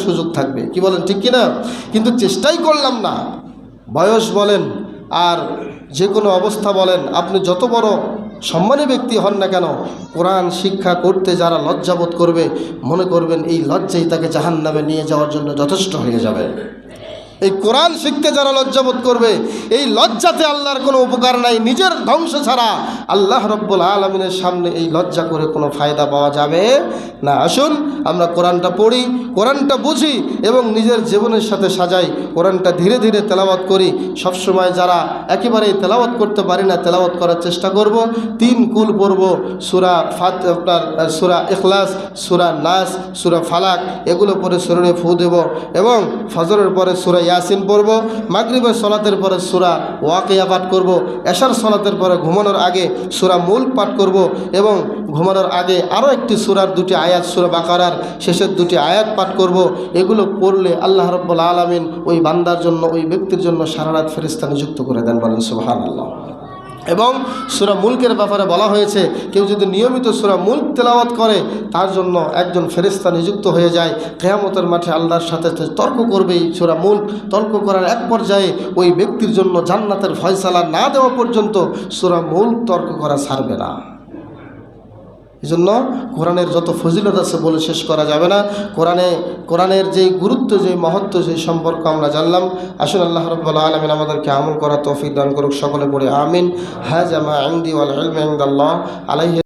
সুযোগ থাকবে। কি বলেন, ঠিক কিনা? কিন্তু চেষ্টাই করলাম না। বয়স বলেন আর যে কোনো অবস্থা বলেন, আপনি যত বড় সম্মানী ব্যক্তি হন না কেন, কোরআন শিক্ষা করতে যারা লজ্জাবোধ করবে, মনে করবেন এই লজ্জাই তাকে জাহান্নামে নিয়ে যাওয়ার জন্য যথেষ্ট হয়ে যাবে। এই কোরআন শিখতে যারা লজ্জাবোধ করবে, এই লজ্জাতে আল্লাহর কোনো উপকার নাই, নিজের ধ্বংস ছাড়া আল্লাহ রব্বুল আলামিনের সামনে এই লজ্জা করে কোনো ফায়দা পাওয়া যাবে না। আসুন আমরা কোরআনটা পড়ি, কোরআনটা বুঝি এবং নিজের জীবনের সাথে সাজাই, কোরআনটা ধীরে ধীরে তেলাওয়াত করি। সবসময় যারা একেবারেই তেলাওয়াত করতে পারি না, তেলাওয়াত করার চেষ্টা করব। 3 কুল পড়ব, সূরা সূরা ইখলাস, সূরা নাস, সূরা ফালাক, এগুলো পরে শরীরে ফু দেব এবং ফজরের পরে সূরা ইয়াসিন পড়ব, মাগরিবের সলাতের পরে সূরা ওয়াকিয়া পাঠ করব, এশার সলাতের পরে ঘুমানোর আগে সূরা মুলক পাঠ করব এবং ঘুমানোর আগে আরও একটি সূরার 2টি আয়াত, সূরা বাকারার শেষের 2টি আয়াত পাঠ করব। এগুলো পড়লে আল্লাহ রাব্বুল আলামিন ওই বান্দার জন্য, ওই ব্যক্তির জন্য সারা রাত ফেরেশতা নিযুক্ত করে দেন। বলেন সুবহানাল্লাহ। এবং সূরা মুলকের ব্যাপারে বলা হয়েছে, কেউ যদি নিয়মিত সূরা মুলক তেলাওয়াত করে তার জন্য একজন ফেরেশতা নিযুক্ত হয়ে যায়। কিয়ামতের মাঠে আল্লাহর সাথে তর্ক করবে এই সূরা মুলক। তর্ক করার এক পর্যায়ে ওই ব্যক্তির জন্য জান্নাতের ফয়সালা না দেওয়া পর্যন্ত সূরা মুলক তর্ক করা ছাড়বে না। এই জন্য কোরআনের যত ফজিলত আছে বলে শেষ করা যাবে না। কোরআনের যেই গুরুত্ব, যেই মহত্ব, সেই সম্পর্ক আমরা জানলাম। আসুন আল্লাহ রাব্বুল আলামিন আমাদেরকে আমল করার তৌফিক দান করুক। সকলে পড়ে আমিন। হাযা মা ইনদি ওয়াল ইলমু ইনদাল্লাহ আলাইহি।